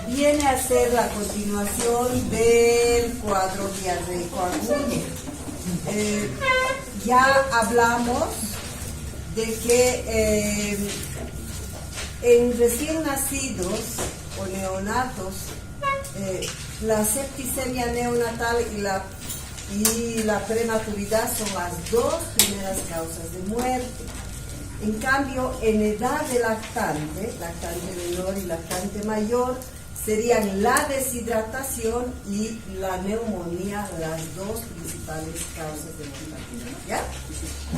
Viene a ser la continuación del cuadro diarreico agudo. Ya hablamos de que en recién nacidos o neonatos, la septicemia neonatal y la prematuridad son las dos primeras causas de muerte. En cambio, en edad de lactante menor y lactante mayor, serían la deshidratación y la neumonía las dos principales causas de mortalidad, ¿ya?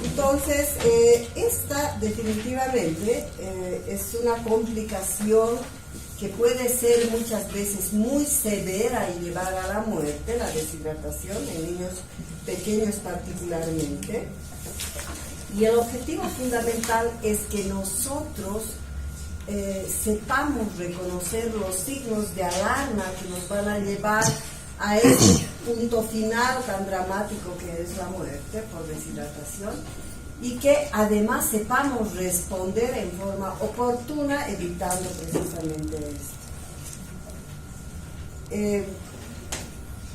Entonces, esta definitivamente es una complicación que puede ser muchas veces muy severa y llevar a la muerte, la deshidratación, en niños pequeños particularmente. Y el objetivo fundamental es que nosotros sepamos reconocer los signos de alarma que nos van a llevar a ese punto final tan dramático que es la muerte por deshidratación, y que además sepamos responder en forma oportuna evitando precisamente esto.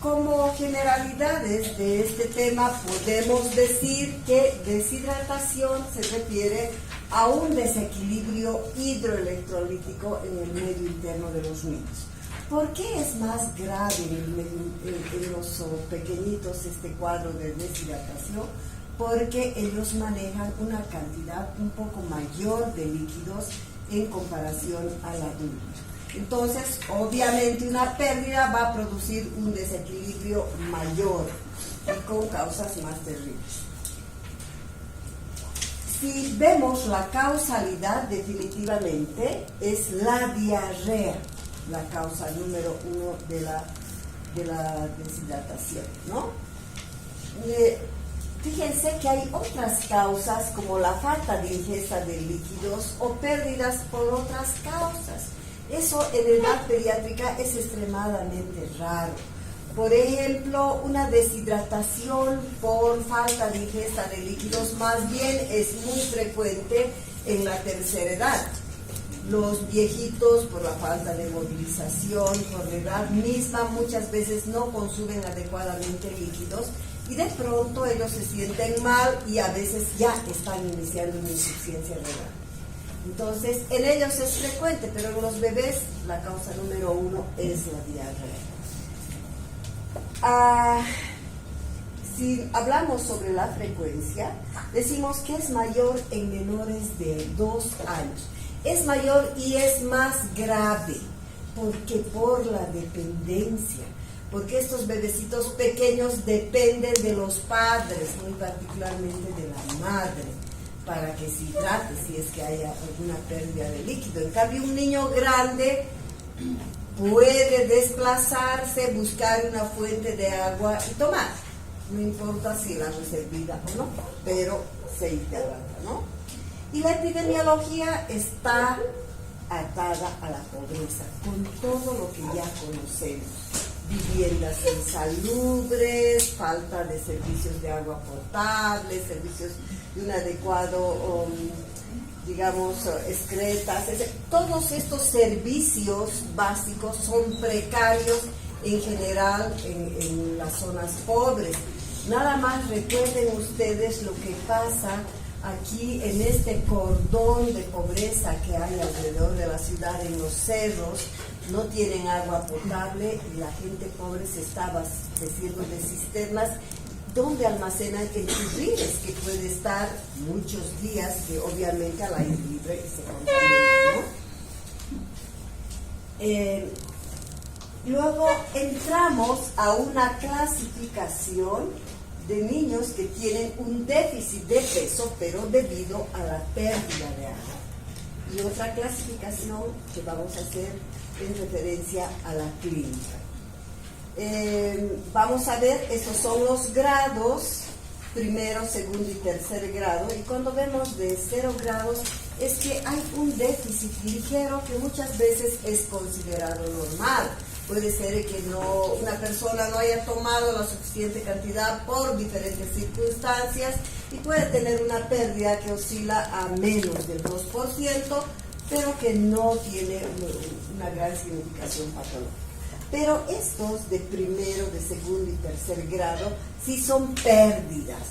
Como generalidades de este tema podemos decir que deshidratación se refiere a un desequilibrio hidroelectrolítico en el medio interno de los niños. ¿Por qué es más grave en los pequeñitos este cuadro de deshidratación? Porque ellos manejan una cantidad un poco mayor de líquidos en comparación al adulto. Entonces, obviamente una pérdida va a producir un desequilibrio mayor y con causas más terribles. Si vemos la causalidad, definitivamente es la diarrea, la causa número uno de la deshidratación, ¿no? Fíjense que hay otras causas como la falta de ingesta de líquidos o pérdidas por otras causas. Eso en edad pediátrica es extremadamente raro. Por ejemplo, una deshidratación por falta de ingesta de líquidos más bien es muy frecuente en la tercera edad. Los viejitos, por la falta de movilización, por la edad misma, muchas veces no consumen adecuadamente líquidos y de pronto ellos se sienten mal y a veces ya están iniciando una insuficiencia renal. Entonces, en ellos es frecuente, pero en los bebés la causa número uno es la diarrea. Si hablamos sobre la frecuencia, decimos que es mayor en menores de 2 años. Es mayor y es más grave, porque por la dependencia, porque estos bebecitos pequeños dependen de los padres, muy particularmente de la madre, para que se hidrate si es que haya alguna pérdida de líquido. En cambio, un niño grande puede desplazarse, buscar una fuente de agua y tomar. No importa si el agua es hervida o no, pero se hidrata, ¿no? Y la epidemiología está atada a la pobreza, con todo lo que ya conocemos. Viviendas insalubres, falta de servicios de agua potable, servicios de un adecuado, excretas. Todos estos servicios básicos son precarios en general en las zonas pobres. Nada más recuerden ustedes lo que pasa aquí en este cordón de pobreza que hay alrededor de la ciudad, en los cerros. No tienen agua potable y la gente pobre se está abasteciendo de cisternas donde almacenan enchubriles que puede estar muchos días, que obviamente al aire libre se contamina, ¿no? Luego entramos a una clasificación de niños que tienen un déficit de peso, pero debido a la pérdida de agua. Y otra clasificación que vamos a hacer en referencia a la clínica. Vamos a ver, esos son los grados, primero, segundo y tercer grado, y cuando vemos de 0 grados es que hay un déficit ligero que muchas veces es considerado normal. Puede ser que una persona no haya tomado la suficiente cantidad por diferentes circunstancias y puede tener una pérdida que oscila a menos del 2%, pero que no tiene una gran significación patológica. Pero estos de primero, de segundo y tercer grado sí son pérdidas.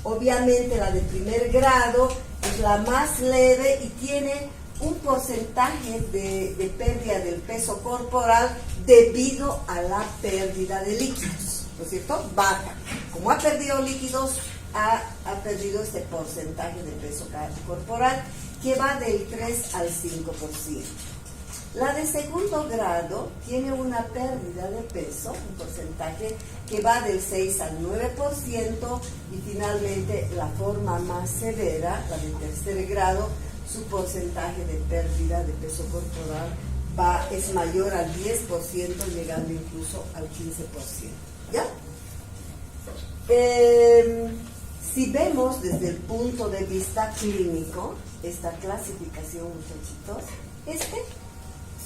Obviamente la de primer grado es la más leve y tiene un porcentaje de pérdida del peso corporal debido a la pérdida de líquidos, ¿no es cierto? Baja. Como ha perdido líquidos, ha perdido este porcentaje de peso corporal que va del 3 al 5%. La de segundo grado tiene una pérdida de peso, un porcentaje que va del 6 al 9%, y finalmente la forma más severa, la de tercer grado, su porcentaje de pérdida de peso corporal es mayor al 10%, llegando incluso al 15%. ¿Ya? Si vemos desde el punto de vista clínico esta clasificación, muchachitos,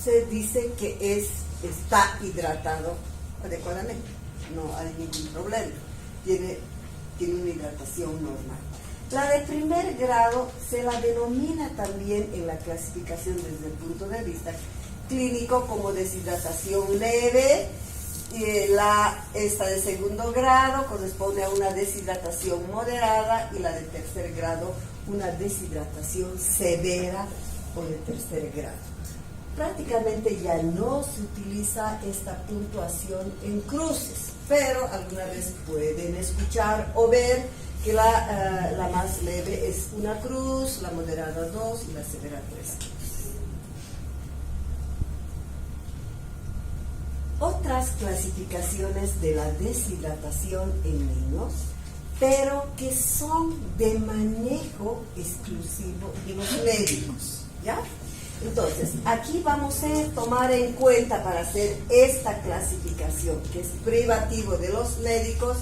se dice que está hidratado adecuadamente, no hay ningún problema, tiene una hidratación normal. La de primer grado se la denomina también en la clasificación desde el punto de vista clínico como deshidratación leve. Esta de segundo grado corresponde a una deshidratación moderada, y la de tercer grado una deshidratación severa o de tercer grado. Prácticamente ya no se utiliza esta puntuación en cruces, pero alguna vez pueden escuchar o ver que la más leve es una cruz, la moderada 2 y la severa 3 cruces. Otras clasificaciones de la deshidratación en niños, pero que son de manejo exclusivo de los médicos, ¿ya? Entonces, aquí vamos a tomar en cuenta para hacer esta clasificación, que es privativo de los médicos,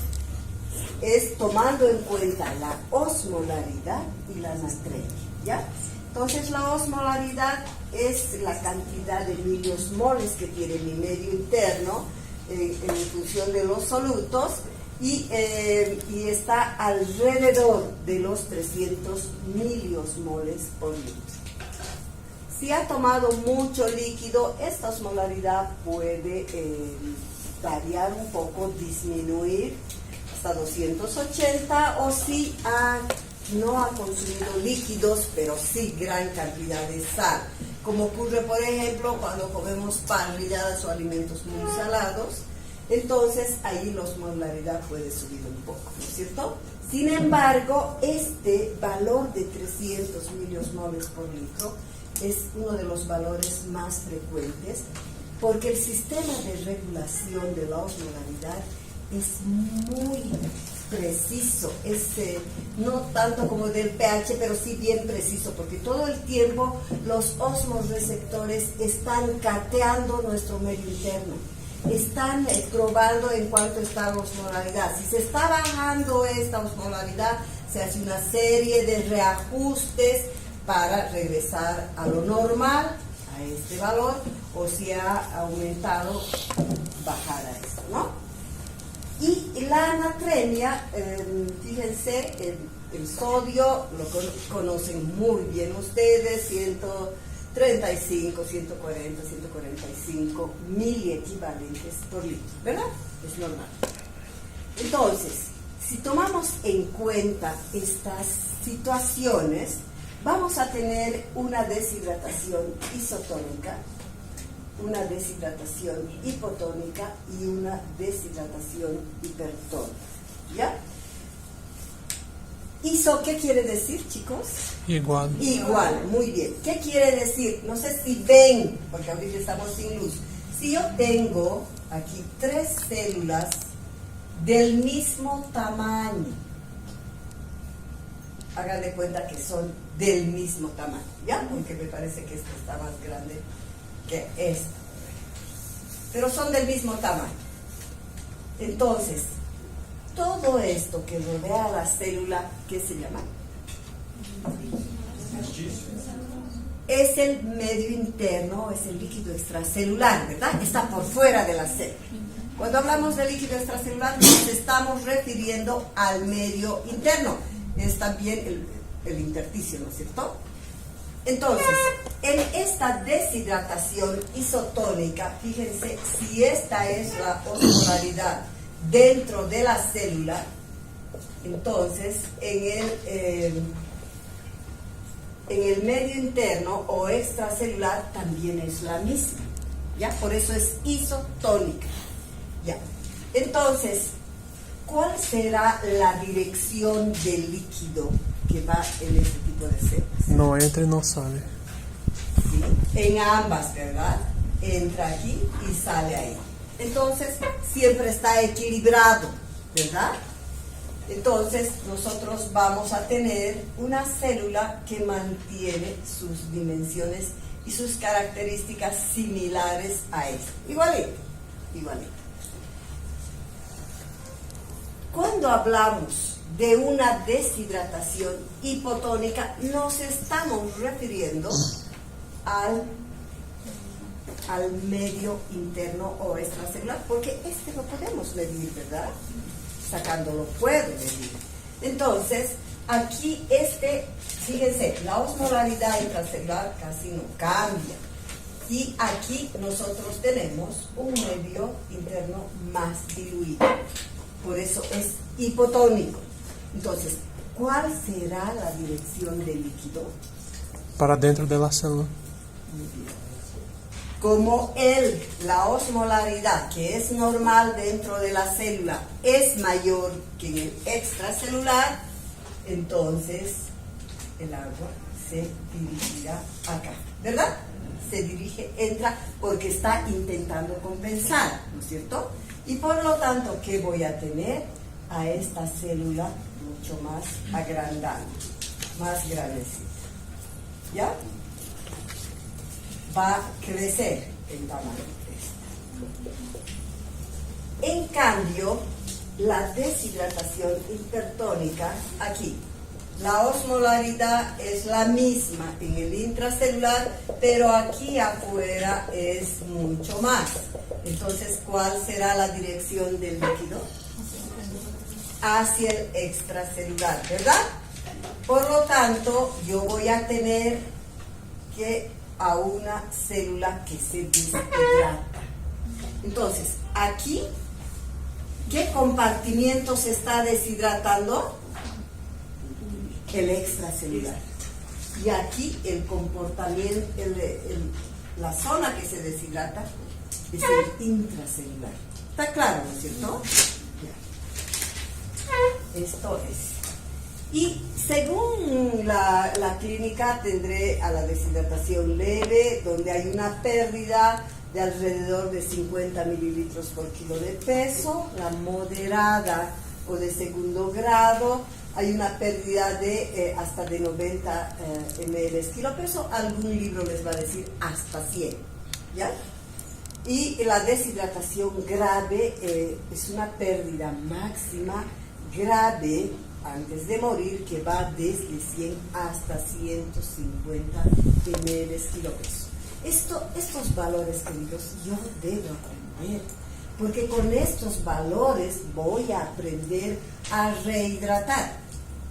es tomando en cuenta la osmolaridad y la natremia, ¿ya? Entonces, la osmolaridad es la cantidad de miliosmoles que tiene mi medio interno en función de los solutos, y está alrededor de los 300 miliosmoles por litro. Si ha tomado mucho líquido, esta osmolaridad puede variar un poco, disminuir hasta 280, o si no ha consumido líquidos, pero sí gran cantidad de sal, como ocurre, por ejemplo, cuando comemos parrilladas o alimentos muy salados. Entonces ahí la osmolaridad puede subir un poco, ¿no es cierto? Sin embargo, este valor de 300 miliosmoles por litro es uno de los valores más frecuentes, porque el sistema de regulación de la osmolaridad es muy preciso, no tanto como del pH, pero sí bien preciso, porque todo el tiempo los osmoreceptores están cateando nuestro medio interno, están probando en cuanto está la osmolaridad. Si se está bajando esta osmolaridad, se hace una serie de reajustes para regresar a lo normal, a este valor, o si ha aumentado, bajar a esto, ¿no? Y la natremia, fíjense, el sodio lo conocen muy bien ustedes, 135, 140, 145 miliequivalentes por litro, ¿verdad? Es normal. Entonces, si tomamos en cuenta estas situaciones, vamos a tener una deshidratación isotónica, una deshidratación hipotónica y una deshidratación hipertónica, ¿ya? ¿Iso qué quiere decir, chicos? Igual. Igual, muy bien. ¿Qué quiere decir? No sé si ven, porque ahorita estamos sin luz. Si yo tengo aquí 3 células del mismo tamaño, hagan de cuenta que son del mismo tamaño, ¿ya? Porque me parece que esta está más grande que esta, pero son del mismo tamaño. Entonces, todo esto que rodea a la célula, ¿qué se llama? es el medio interno, es el líquido extracelular, ¿verdad? Está por fuera de la célula. Cuando hablamos de líquido extracelular nos estamos refiriendo al medio interno. Es también el intersticio, ¿no es cierto? Entonces, en esta deshidratación isotónica, fíjense, si esta es la osmolaridad dentro de la célula, entonces en el medio interno o extracelular también es la misma, ¿ya? Por eso es isotónica, ¿ya? Entonces, ¿cuál será la dirección del líquido que va en este tipo de células? No entra y no sale. Sí, en ambas, ¿verdad? Entra aquí y sale ahí. Entonces, siempre está equilibrado, ¿verdad? Entonces, nosotros vamos a tener una célula que mantiene sus dimensiones y sus características similares a esta. Igualito, igualito. Cuando hablamos de una deshidratación hipotónica, nos estamos refiriendo al medio interno o extracelular, porque este lo podemos medir, ¿verdad? Sacándolo puedo medir. Entonces, aquí fíjense, la osmolaridad intracelular casi no cambia. Y aquí nosotros tenemos un medio interno más diluido. Por eso es hipotónico. Entonces, ¿cuál será la dirección del líquido? Para dentro de la célula. Muy bien. Como la osmolaridad, que es normal dentro de la célula, es mayor que en el extracelular, entonces el agua se dirigirá acá, ¿verdad? Se dirige, entra, porque está intentando compensar, ¿no es cierto? Y por lo tanto, ¿qué voy a tener? A esta célula mucho más agrandada, más grandecita, ¿ya? Va a crecer en tamaño. En cambio, la deshidratación hipertónica, aquí, la osmolaridad es la misma en el intracelular, pero aquí afuera es mucho más. Entonces, ¿cuál será la dirección del líquido? Hacia el extracelular, ¿verdad? Por lo tanto, yo voy a tener a una célula que se deshidrata. Entonces, aquí, ¿qué compartimiento se está deshidratando? El extracelular. Y aquí el comportamiento, la zona que se deshidrata es el intracelular. ¿Está claro, no es cierto? Ya. Esto es. Y según la clínica tendré a la deshidratación leve, donde hay una pérdida de alrededor de 50 mililitros por kilo de peso, la moderada o de segundo grado, hay una pérdida de hasta de 90 ml kilo peso, algún libro les va a decir hasta 100, ¿ya? Y la deshidratación grave es una pérdida máxima grave antes de morir, que va desde 100 hasta 150 ml kilo peso. Estos valores, queridos, yo debo aprender, porque con estos valores voy a aprender a rehidratar,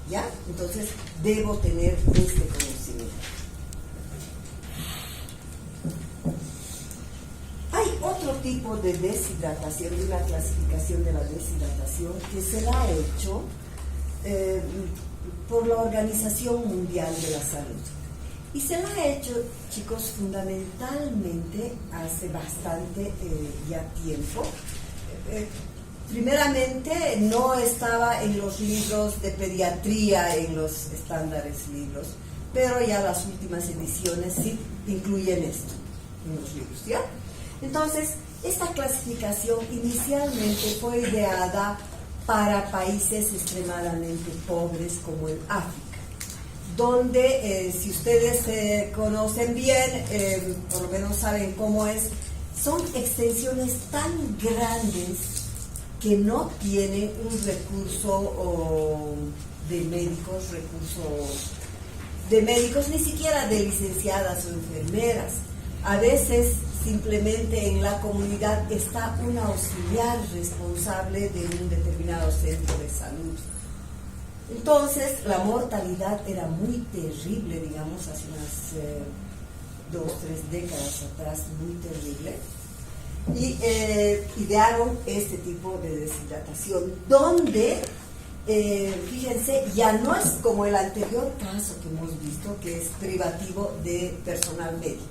¿ya? Entonces debo tener este conocimiento. Hay otro tipo de deshidratación, de una clasificación de la deshidratación que se la ha hecho por la Organización Mundial de la Salud. Y se la ha hecho, chicos, fundamentalmente hace bastante ya tiempo. Primeramente, no estaba en los libros de pediatría, en los estándares libros, pero ya las últimas ediciones sí incluyen esto en los libros, ¿ya? Entonces, esta clasificación inicialmente fue ideada para países extremadamente pobres como el África, donde, si ustedes conocen bien, por lo menos saben cómo es, son extensiones tan grandes que no tienen un recurso de médicos, recurso de médicos, ni siquiera de licenciadas o enfermeras. A veces simplemente en la comunidad está un auxiliar responsable de un determinado centro de salud. Entonces la mortalidad era muy terrible, digamos, hace unas 2 o 3 décadas atrás, muy terrible. Y idearon este tipo de deshidratación, donde, fíjense, ya no es como el anterior caso que hemos visto, que es privativo de personal médico.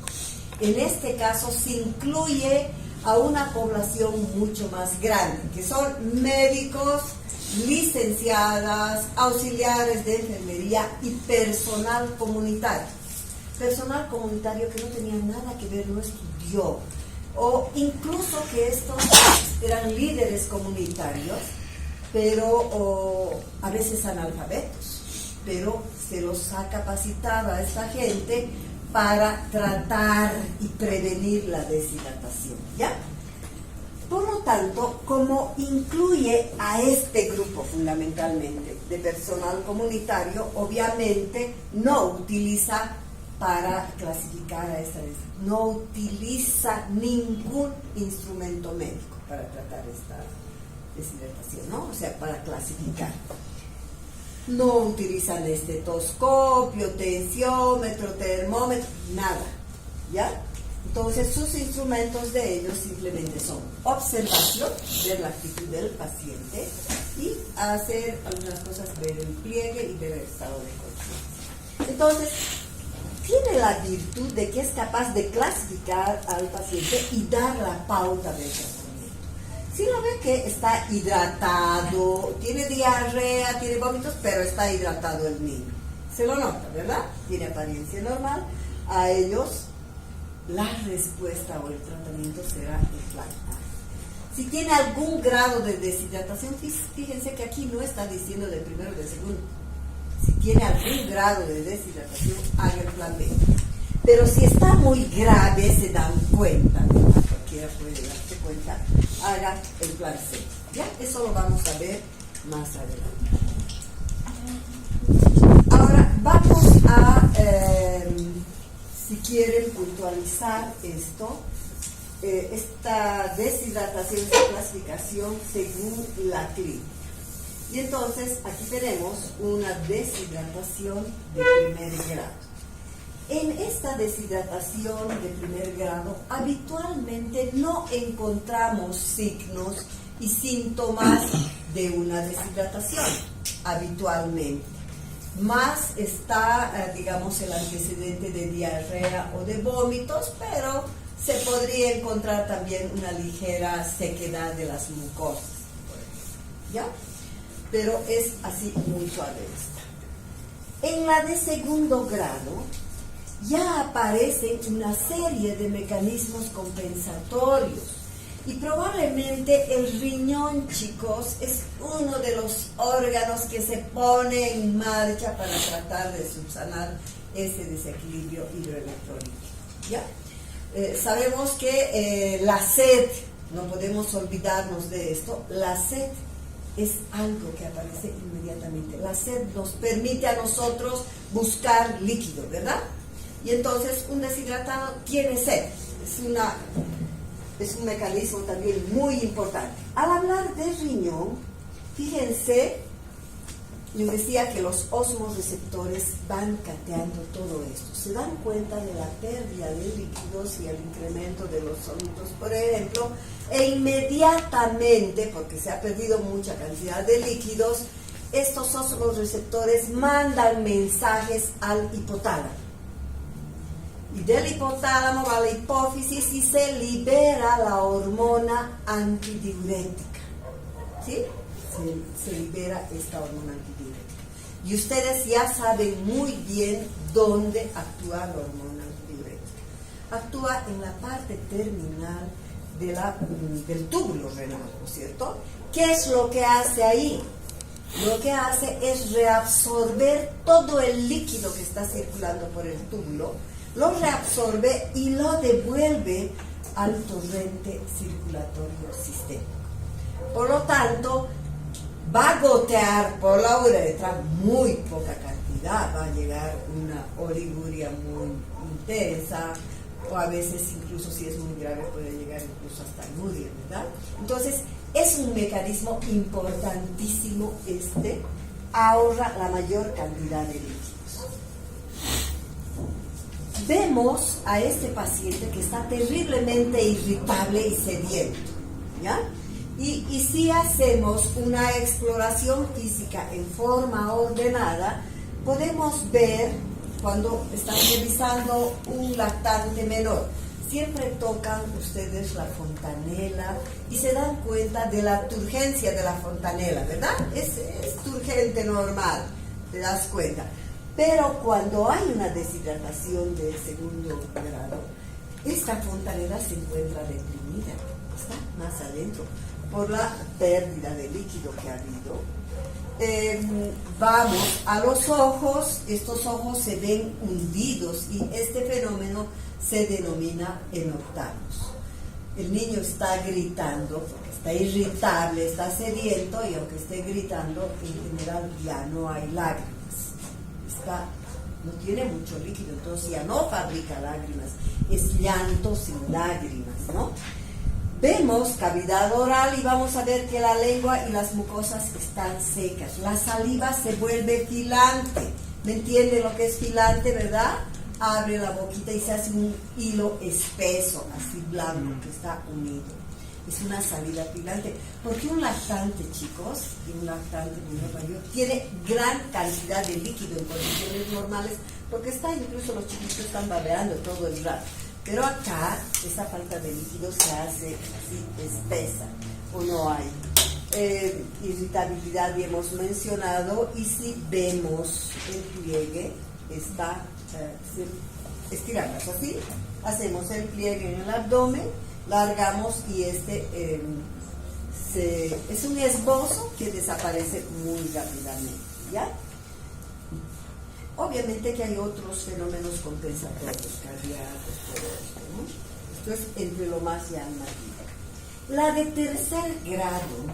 En este caso se incluye a una población mucho más grande, que son médicos, licenciadas, auxiliares de enfermería y personal comunitario. Personal comunitario que no tenía nada que ver, no estudió, o incluso que estos eran líderes comunitarios, pero a veces analfabetos, pero se los ha capacitado a esta gente para tratar y prevenir la deshidratación, ¿ya? Por lo tanto, como incluye a este grupo fundamentalmente de personal comunitario, obviamente no utiliza para clasificar a esta deshidratación, no utiliza ningún instrumento médico para tratar esta deshidratación, ¿no? O sea, para clasificar. No utilizan estetoscopio, tensiómetro, termómetro, nada, ¿ya? Entonces sus instrumentos de ellos simplemente son observación, ver la actitud del paciente y hacer algunas cosas, ver el pliegue y ver el estado de conciencia. Entonces, tiene la virtud de que es capaz de clasificar al paciente y dar la pauta del tratamiento. Si lo ve que está hidratado, tiene diarrea, tiene vómitos, pero está hidratado el niño. Se lo nota, ¿verdad? Tiene apariencia normal. A ellos la respuesta o el tratamiento será el plan A. Si tiene algún grado de deshidratación, fíjense que aquí no está diciendo de primero o de segundo. Si tiene algún grado de deshidratación, haga el plan B. Pero si está muy grave, se dan cuenta, cualquiera puede darse cuenta, haga el plan C. Ya, eso lo vamos a ver más adelante. Ahora vamos a, si quieren puntualizar esto, esta deshidratación, esta clasificación según la clínica. Y entonces aquí tenemos una deshidratación de primer grado. En esta deshidratación de primer grado habitualmente no encontramos signos y síntomas de una deshidratación, habitualmente. Más está, digamos, el antecedente de diarrea o de vómitos, pero se podría encontrar también una ligera sequedad de las mucosas, ¿ya? Pero es así muy suave esta. En la de segundo grado ya aparecen una serie de mecanismos compensatorios y probablemente el riñón, chicos, es uno de los órganos que se pone en marcha para tratar de subsanar ese desequilibrio hidroelectrolítico, ¿ya? Sabemos que la sed, no podemos olvidarnos de esto, la sed es algo que aparece inmediatamente. La sed nos permite a nosotros buscar líquido, ¿verdad? Y entonces un deshidratado tiene sed. Es un mecanismo también muy importante. Al hablar de riñón, fíjense, les decía que los osmoreceptores van cateando todo esto. Se dan cuenta de la pérdida de líquidos y el incremento de los sólidos, por ejemplo, e inmediatamente, porque se ha perdido mucha cantidad de líquidos, estos osmoreceptores mandan mensajes al hipotálamo. Y del hipotálamo va a la hipófisis y se libera la hormona antidiurética. ¿Sí? Se libera esta hormona antidiurética. Y ustedes ya saben muy bien dónde actúa la hormona antidiurética. Actúa en la parte terminal del túbulo renal, ¿no es cierto? ¿Qué es lo que hace ahí? Lo que hace es reabsorber todo el líquido que está circulando por el túbulo, lo reabsorbe y lo devuelve al torrente circulatorio sistémico. Por lo tanto, va a gotear por la uretra muy poca cantidad cantidad, va a llegar una oliguria muy intensa, o a veces incluso si es muy grave puede llegar incluso hasta anuria, ¿verdad? Entonces es un mecanismo importantísimo ahorra la mayor cantidad de líquidos. Vemos a este paciente que está terriblemente irritable y sediento, ¿ya? Y si hacemos una exploración física en forma ordenada, podemos ver cuando están revisando un lactante menor. Siempre tocan ustedes la fontanela y se dan cuenta de la turgencia de la fontanela, ¿verdad? Es turgente normal, te das cuenta. Pero cuando hay una deshidratación de segundo grado, esta fontanela se encuentra deprimida, está más adentro, por la pérdida de líquido que ha habido. Vamos a los ojos, estos ojos se ven hundidos y este fenómeno se denomina enoctanos. El niño está gritando porque está irritable, está sediento y aunque esté gritando, en general ya no hay lágrimas. No tiene mucho líquido, entonces ya no fabrica lágrimas, es llanto sin lágrimas, ¿no? Vemos cavidad oral y vamos a ver que la lengua y las mucosas están secas. La saliva se vuelve filante. ¿Me entiende lo que es filante, verdad? Abre la boquita y se hace un hilo espeso, así blanco, que está unido. Es una saliva filante. Porque un lactante, chicos, un lactante mayor, tiene gran cantidad de líquido en condiciones normales, porque incluso los chiquitos están babeando todo el rato. Pero acá, esa falta de líquido se hace así espesa, o no hay. Irritabilidad ya hemos mencionado, y si vemos el pliegue, está estiramos así, hacemos el pliegue en el abdomen, largamos y es un esbozo que desaparece muy rápidamente, ¿ya? Obviamente que hay otros fenómenos compensatorios, cardíacos, todo esto, ¿no? Esto es entre lo más llamativo. La de tercer grado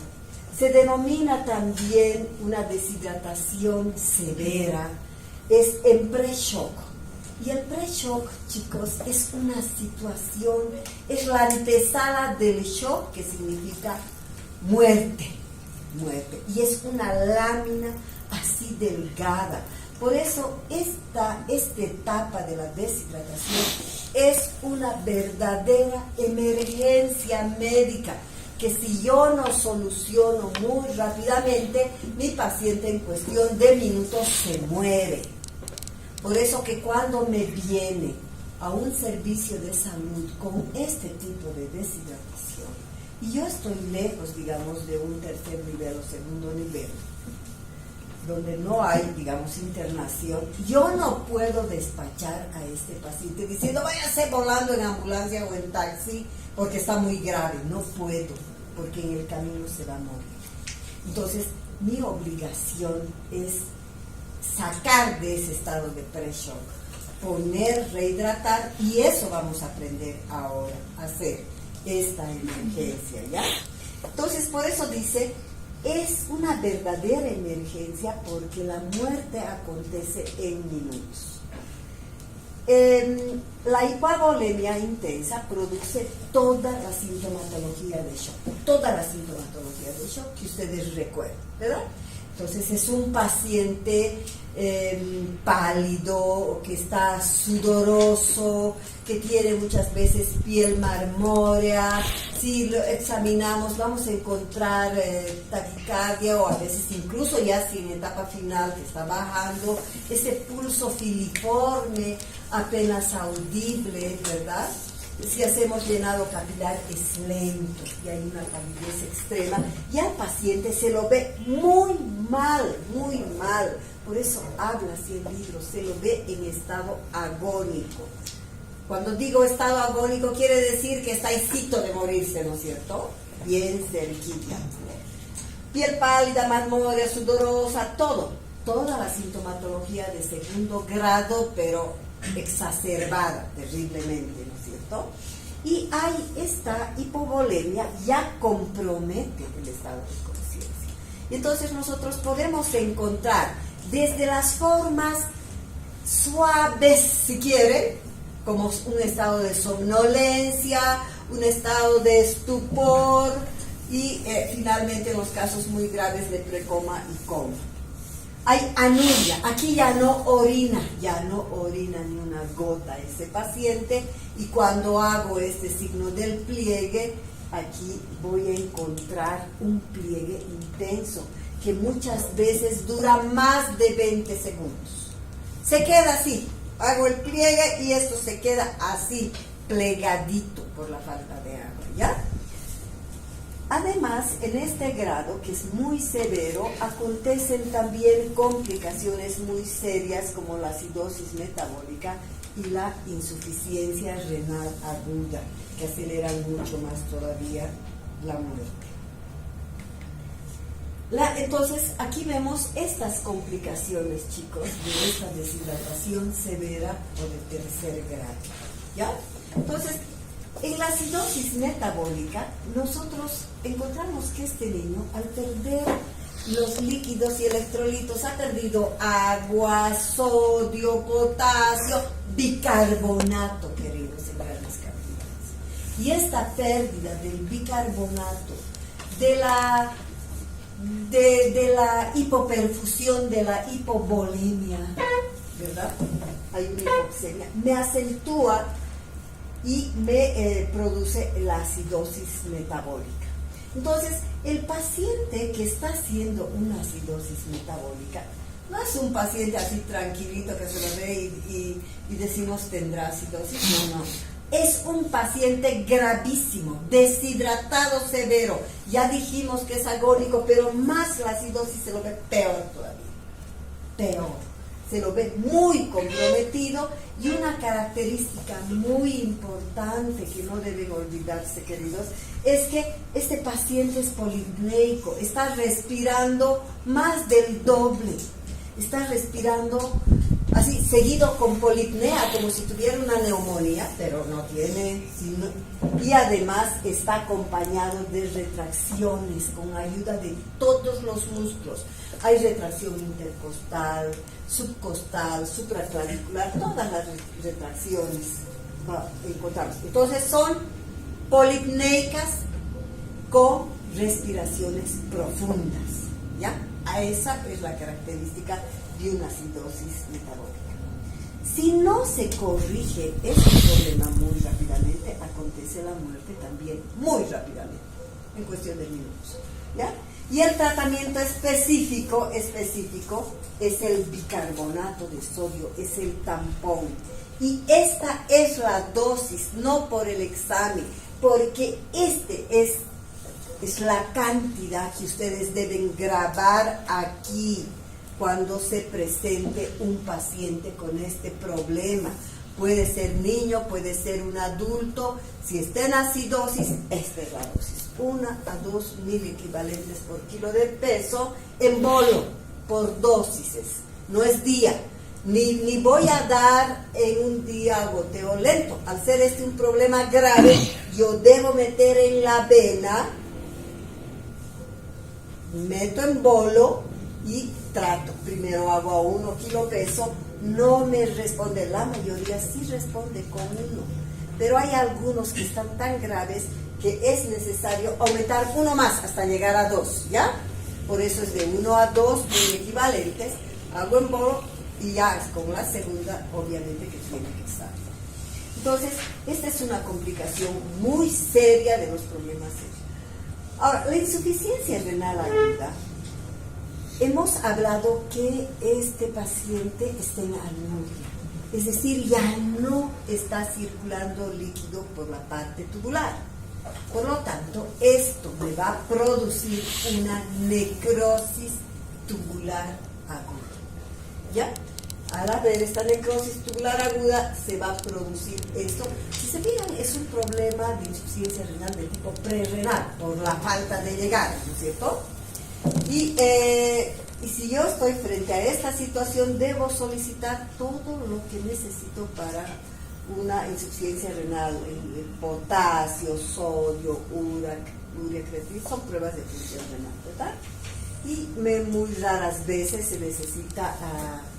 se denomina también una deshidratación severa, es en pre-shock. Y el pre-shock, chicos, es una situación, es la antesala del shock, que significa muerte. Y es una lámina así delgada. Por eso esta etapa de la deshidratación es una verdadera emergencia médica, que si yo no soluciono muy rápidamente, mi paciente en cuestión de minutos se muere. Por eso que cuando me viene a un servicio de salud con este tipo de deshidratación, y yo estoy lejos, digamos, de un tercer nivel o segundo nivel, donde no hay, digamos, internación, yo no puedo despachar a este paciente diciendo váyase volando en ambulancia o en taxi porque está muy grave. No puedo, porque en el camino se va a morir. Entonces, mi obligación es sacar de ese estado de pre-shock, poner, rehidratar, y eso vamos a aprender ahora a hacer esta emergencia, ¿ya? Entonces, por eso dice, es una verdadera emergencia porque la muerte acontece en minutos. La hipovolemia intensa produce toda la sintomatología de shock, que ustedes recuerdan, ¿verdad? Entonces es un paciente pálido, que está sudoroso, que tiene muchas veces piel marmórea. Si lo examinamos vamos a encontrar taquicardia, o a veces incluso ya si en etapa final que está bajando, ese pulso filiforme apenas audible, ¿verdad? Si hacemos llenado capilar es lento y hay una palidez extrema, y al paciente se lo ve muy mal. Por eso habla así el libro, se lo ve en estado agónico. Cuando digo estado agónico quiere decir que está ahícito de morirse, ¿no es cierto? Bien cerquita. Piel pálida, marmórea, sudorosa, toda la sintomatología de segundo grado, pero exacerbada terriblemente, ¿no es cierto? Y hay esta hipovolemia, ya compromete el estado de conciencia. Y entonces nosotros podemos encontrar desde las formas suaves, si quieren, como un estado de somnolencia, un estado de estupor y finalmente en los casos muy graves de precoma y coma. Hay anuria, aquí ya no orina ni una gota ese paciente, y cuando hago este signo del pliegue, aquí voy a encontrar un pliegue intenso que muchas veces dura más de 20 segundos. Se queda así, hago el pliegue y esto se queda así, plegadito por la falta de agua, ¿ya? Además, en este grado, que es muy severo, acontecen también complicaciones muy serias como la acidosis metabólica y la insuficiencia renal aguda, que aceleran mucho más todavía la muerte. Entonces, aquí vemos estas complicaciones, chicos, de esta deshidratación severa o de tercer grado, ¿ya? Entonces, en la acidosis metabólica, nosotros encontramos que este niño, al perder los líquidos y electrolitos, ha perdido agua, sodio, potasio, bicarbonato, queridos, en grandes cantidades. Y esta pérdida del bicarbonato, de la hipoperfusión, de la hipovolemia, ¿verdad? Hay una hipoxemia, me acentúa y me produce la acidosis metabólica. Entonces, el paciente que está haciendo una acidosis metabólica no es un paciente así tranquilito que se lo ve y decimos tendrá acidosis, no. Es un paciente gravísimo, deshidratado severo. Ya dijimos que es agónico, pero más la acidosis se lo ve peor todavía. Peor. Se lo ve muy comprometido, y una característica muy importante que no deben olvidarse, queridos, es que este paciente es polipneico, está respirando más del doble, está respirando así, seguido con polipnea, como si tuviera una neumonía, pero no tiene, y además está acompañado de retracciones con ayuda de todos los músculos. Hay retracción intercostal, subcostal, supraclavicular, todas las retracciones encontramos. Entonces son polipneicas con respiraciones profundas, ¿ya? Esa es la característica de una acidosis metabólica. Si no se corrige este problema muy rápidamente, acontece la muerte también muy rápidamente, en cuestión de minutos, ¿ya? Y el tratamiento específico es el bicarbonato de sodio, es el tampón. Y esta es la dosis, no por el examen, porque es la cantidad que ustedes deben grabar aquí cuando se presente un paciente con este problema. Puede ser niño, puede ser un adulto. Si está en acidosis, esta es la dosis. 1 a 2 miliequivalentes por kilo de peso en bolo, por dosis. No es día. Ni voy a dar en un día goteo lento. Al ser este un problema grave, yo debo meter en la vena, meto en bolo y trato. Primero hago a 1 kilo peso. No me responde, la mayoría sí responde con 1, pero hay algunos que están tan graves que es necesario aumentar 1 más hasta llegar a 2, ¿ya? Por eso es de 1 a 2 muy equivalentes, hago en bolo y ya es con la segunda, obviamente, que tiene que estar. Entonces, esta es una complicación muy seria de los problemas serios. Ahora, la insuficiencia renal aguda. Hemos hablado que este paciente está en anuria, es decir, ya no está circulando líquido por la parte tubular. Por lo tanto, esto me va a producir una necrosis tubular aguda. ¿Ya? Al haber esta necrosis tubular aguda, se va a producir esto. Si se fijan, es un problema de insuficiencia renal de tipo prerrenal, por la falta de llegada, ¿no es cierto? Y si yo estoy frente a esta situación, debo solicitar todo lo que necesito para una insuficiencia renal, el potasio, sodio, urea, creatina, son pruebas de función renal, ¿verdad? y muy raras veces se necesita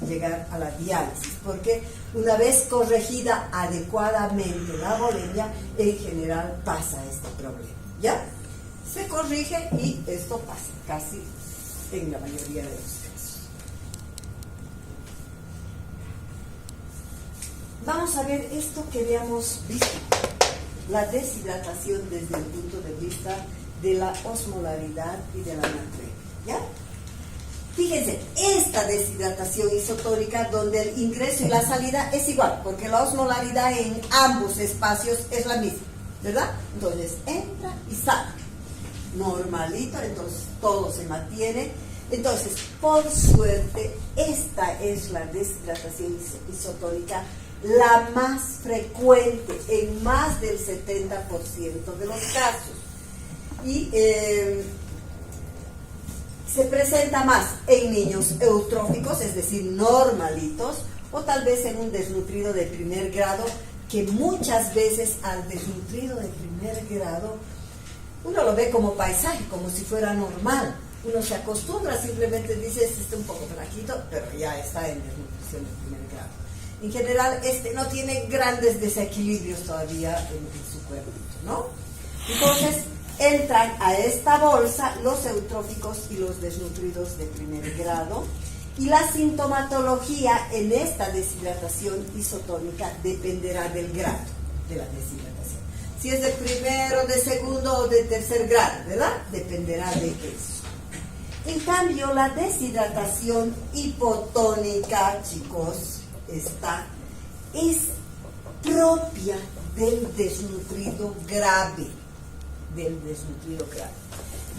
llegar a la diálisis, porque una vez corregida adecuadamente la volemia, en general pasa este problema, ¿ya? Se corrige y esto pasa casi en la mayoría de los casos. Vamos a ver esto que habíamos visto, la deshidratación desde el punto de vista de la osmolaridad y de la natremia, ¿ya? Fíjense, esta deshidratación isotónica donde el ingreso y la salida es igual, porque la osmolaridad en ambos espacios es la misma, ¿verdad? Entonces entra y sale, normalito, entonces todo se mantiene. Entonces, por suerte, esta es la deshidratación isotónica la más frecuente en más del 70% de los casos. Y se presenta más en niños eutróficos, es decir, normalitos, o tal vez en un desnutrido de primer grado, que muchas veces al desnutrido de primer grado uno lo ve como paisaje, como si fuera normal. Uno se acostumbra, simplemente dice, está un poco flaquito, pero ya está en desnutrición de primer grado. En general, no tiene grandes desequilibrios todavía en su cuerpo, ¿no? Entonces, entran a esta bolsa los eutróficos y los desnutridos de primer grado, y la sintomatología en esta deshidratación isotónica dependerá del grado de la deshidratación. Si es de primero, de segundo o de tercer grado, ¿verdad? Dependerá de eso. En cambio, la deshidratación hipotónica, chicos, es propia del desnutrido grave.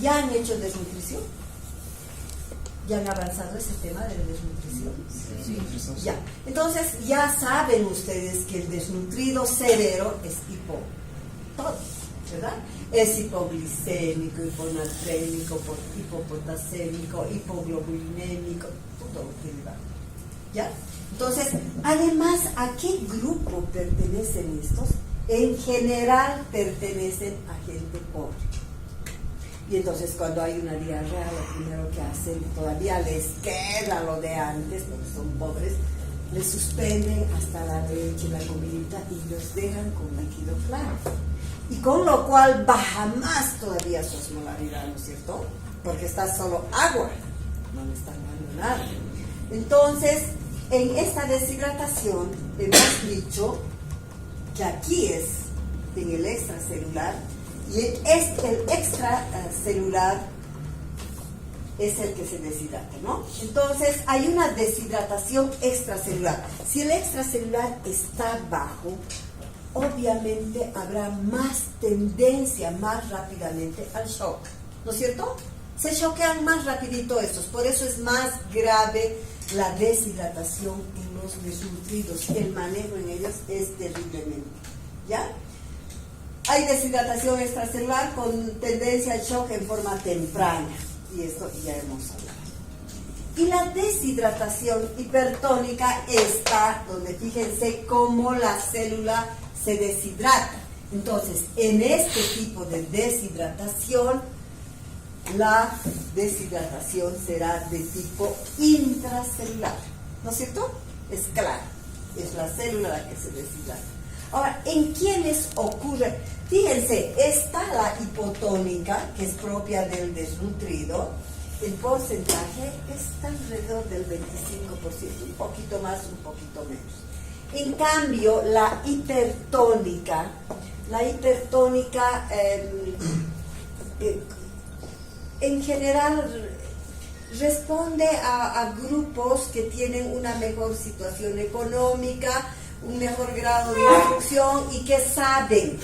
¿Ya han hecho desnutrición? ¿Ya han avanzado ese tema de desnutrición? Sí. Ya. Entonces, ya saben ustedes que el desnutrido severo es hipotónico, ¿verdad? Es hipoglicémico, hiponatrémico, hipopotasémico, hipoglobulinémico, todo lo que va. ¿Ya? Entonces, además, ¿a qué grupo pertenecen estos? En general pertenecen a gente pobre. Y entonces cuando hay una diarrea, lo primero que hacen, todavía les queda lo de antes, porque son pobres, les suspenden hasta la leche, la comidita, y los dejan con líquido claro. Y con lo cual baja más todavía su osmolaridad, ¿no es cierto? Porque está solo agua, no le están dando nada. Entonces, en esta deshidratación hemos dicho que aquí es en el extracelular, y el extracelular es el que se deshidrata, ¿no? Entonces hay una deshidratación extracelular. Si el extracelular está bajo, obviamente habrá más tendencia más rápidamente al shock, ¿no es cierto? Se choquean más rapidito estos, por eso es más grave la deshidratación en los desnutridos. El manejo en ellos es terriblemente, ¿ya? Hay deshidratación extracelular con tendencia al shock en forma temprana, y esto ya hemos hablado. Y la deshidratación hipertónica está donde, fíjense cómo la célula se deshidrata. Entonces, en este tipo de deshidratación, la deshidratación será de tipo intracelular, ¿no es cierto? Es claro, es la célula la que se deshidrata. Ahora, ¿en quiénes ocurre? Fíjense, está la hipotónica, que es propia del desnutrido. El porcentaje está alrededor del 25%, un poquito más, un poquito menos. En cambio, la hipertónica en general responde a grupos que tienen una mejor situación económica, un mejor grado de instrucción, y que saben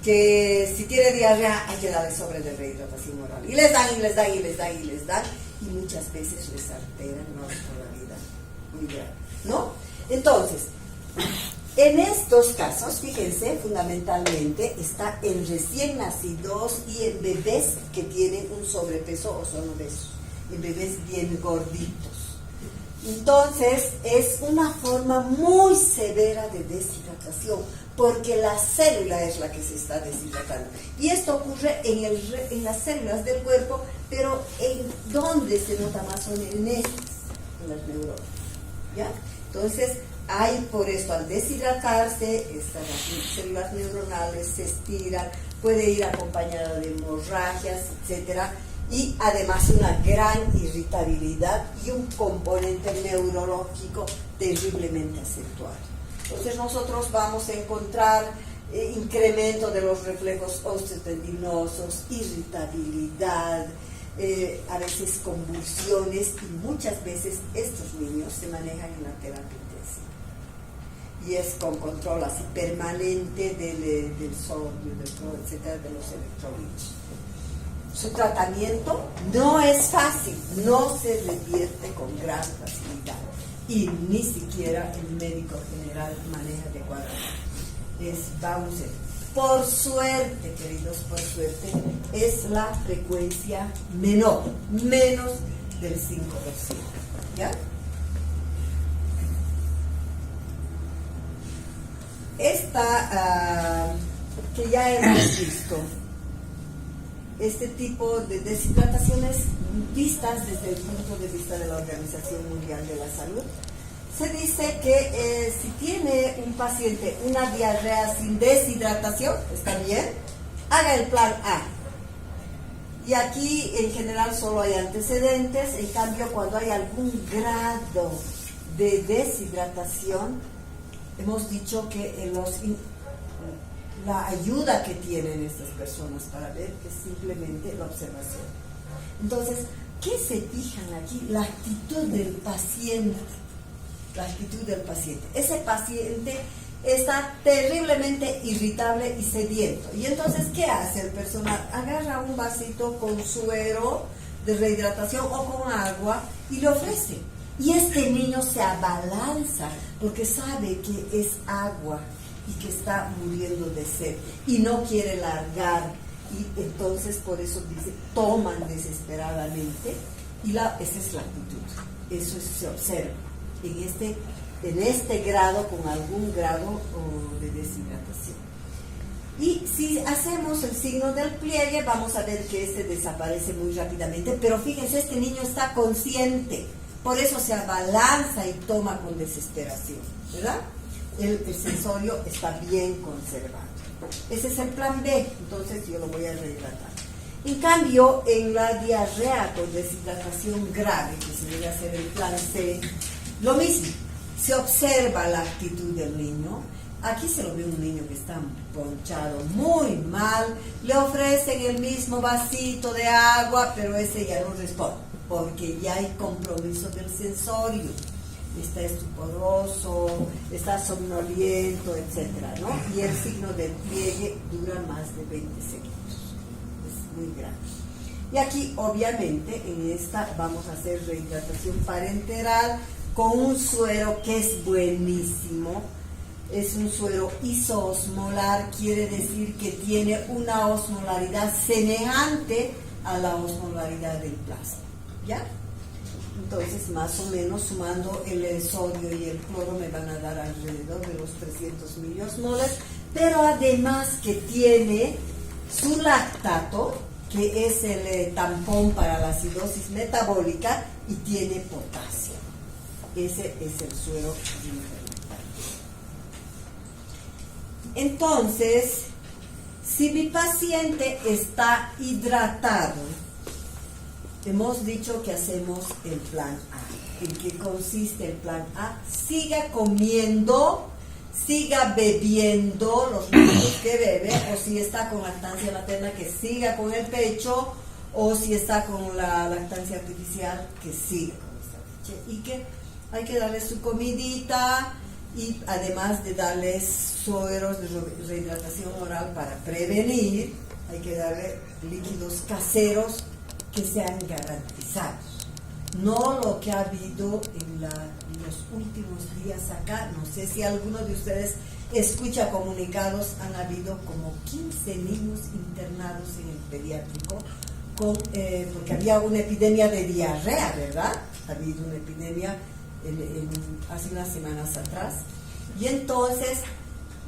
que si tiene diarrea hay que darle sobre de rehidratación oral. Y les dan, y les dan, y les dan, y les dan, y muchas veces les alteran la vida muy grave, ¿no? Entonces, en estos casos, fíjense, fundamentalmente está en recién nacidos y en bebés que tienen un sobrepeso o son obesos, en bebés bien gorditos. Entonces, es una forma muy severa de deshidratación, porque la célula es la que se está deshidratando. Y esto ocurre en las células del cuerpo, pero ¿en dónde se nota más? Son en las neuronas, ¿ya? Entonces, hay por esto, al deshidratarse, estas células neuronales se estiran, puede ir acompañada de hemorragias, etcétera, y además una gran irritabilidad y un componente neurológico terriblemente acentuado. Entonces nosotros vamos a encontrar incremento de los reflejos osteotendinosos, irritabilidad, a veces convulsiones, y muchas veces estos niños se manejan en la terapia intensiva. Y es con control así permanente del sodio, del cloro, etcétera, de los electrolitos. Su tratamiento no es fácil, no se revierte con gran facilidad y ni siquiera el médico general maneja adecuadamente. Vamos a ver, por suerte, queridos, por suerte, es la frecuencia menor, menos del 5%. ¿Ya? Esta que ya hemos visto, este tipo de deshidrataciones vistas desde el punto de vista de la Organización Mundial de la Salud, se dice que si tiene un paciente una diarrea sin deshidratación, está bien, haga el plan A. Y aquí en general solo hay antecedentes, en cambio cuando hay algún grado de deshidratación, hemos dicho que la ayuda que tienen estas personas para ver es simplemente la observación. Entonces, ¿qué se fijan aquí? La actitud del paciente. La actitud del paciente. Ese paciente está terriblemente irritable y sediento. Y entonces, ¿qué hace el personal? Agarra un vasito con suero de rehidratación o con agua y le ofrece. Y este niño se abalanza porque sabe que es agua y que está muriendo de sed y no quiere largar, y entonces por eso dice, toman desesperadamente, y esa es la actitud, eso se observa en este grado, con algún grado de deshidratación. Y si hacemos el signo del pliegue, vamos a ver que este desaparece muy rápidamente, pero fíjense, este niño está consciente, por eso se abalanza y toma con desesperación, ¿verdad? El sensorio está bien conservado. Ese es el plan B, entonces yo lo voy a rehidratar. En cambio, en la diarrea con deshidratación grave, que se debe hacer el plan C, lo mismo, se observa la actitud del niño. Aquí se lo ve un niño que está ponchado muy mal, le ofrecen el mismo vasito de agua, pero ese ya no responde, porque ya hay compromiso del sensorio. Está estuporoso, está somnoliento, etcétera, ¿no? Y el signo del pliegue dura más de 20 segundos. Es muy grave. Y aquí, obviamente, en esta vamos a hacer rehidratación parenteral con un suero que es buenísimo. Es un suero isoosmolar, quiere decir que tiene una osmolaridad semejante a la osmolaridad del plasma, ¿ya? Entonces, más o menos, sumando el sodio y el cloro, me van a dar alrededor de los 300 miliosmoles, pero además que tiene su lactato, que es el tampón para la acidosis metabólica, y tiene potasio. Ese es el suero hiperlactato. Entonces, si mi paciente está hidratado, hemos dicho que hacemos el plan A. ¿En qué consiste el plan A? Siga comiendo, siga bebiendo los líquidos que bebe, o si está con lactancia materna, que siga con el pecho, o si está con la lactancia artificial, que siga con esta leche. Y que hay que darle su comidita, y además de darles sueros de rehidratación oral para prevenir, hay que darle líquidos caseros que sean garantizados, no lo que ha habido en los últimos días acá. No sé si alguno de ustedes escucha comunicados, han habido como 15 niños internados en el pediátrico porque había una epidemia de diarrea, ¿verdad? Ha habido una epidemia hace unas semanas atrás, y entonces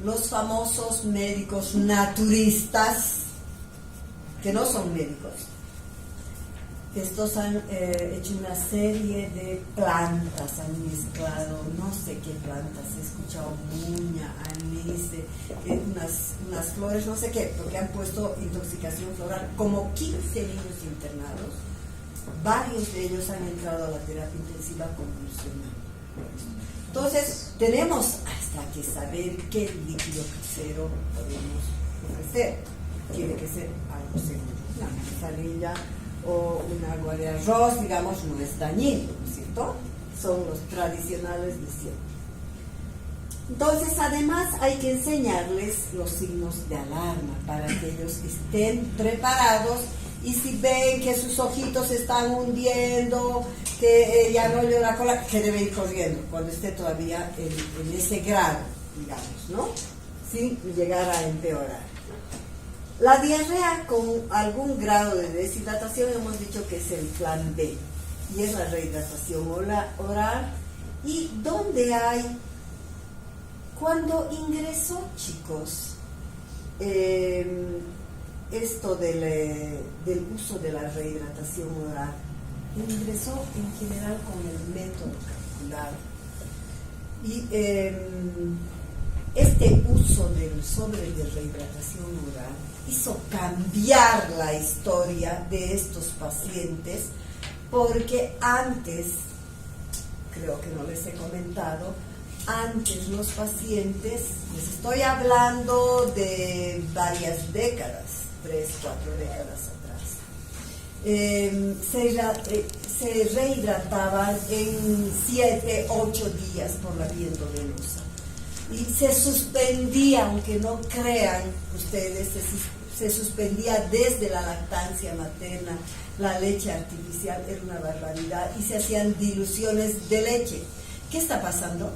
los famosos médicos naturistas, que no son médicos. Estos han hecho una serie de plantas, han mezclado no sé qué plantas, he escuchado muña, anís, unas flores, no sé qué, porque han puesto intoxicación floral. Como 15 niños internados, varios de ellos han entrado a la terapia intensiva convulsional. Entonces, tenemos hasta que saber qué líquido casero podemos ofrecer. Tiene que ser algo seguro, una manzanilla o un agua de arroz, digamos, no es dañino, ¿no es cierto? Son los tradicionales de siempre. Entonces, además, hay que enseñarles los signos de alarma para que ellos estén preparados, y si ven que sus ojitos se están hundiendo, que ya no le da la cola, que debe ir corriendo cuando esté todavía en ese grado, digamos, ¿no? Sin llegar a empeorar. La diarrea con algún grado de deshidratación hemos dicho que es el plan B, y es la rehidratación oral. ¿Y dónde hay? Cuando ingresó, chicos, esto del uso de la rehidratación oral, ingresó en general con el método calculado. Y este uso del sobre de rehidratación oral hizo cambiar la historia de estos pacientes, porque antes, creo que no les he comentado, antes los pacientes, les estoy hablando de varias décadas, 3, 4 décadas atrás, se rehidrataban en 7, 8 días por la vía endovenosa. Y se suspendía, aunque no crean ustedes, se suspendía desde la lactancia materna, la leche artificial, era una barbaridad, y se hacían diluciones de leche. ¿Qué está pasando?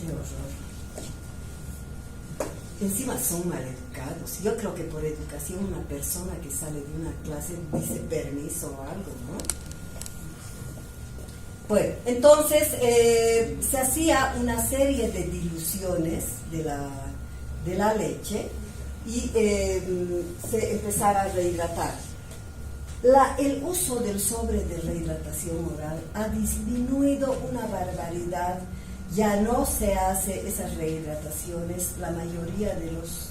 Qué horror. Encima son maleducados. Yo creo que por educación una persona que sale de una clase dice permiso o algo, ¿no? Bueno, entonces se hacía una serie de diluciones de la leche y se empezaba a rehidratar. El uso del sobre de rehidratación oral ha disminuido una barbaridad. Ya no se hace esas rehidrataciones, la mayoría de los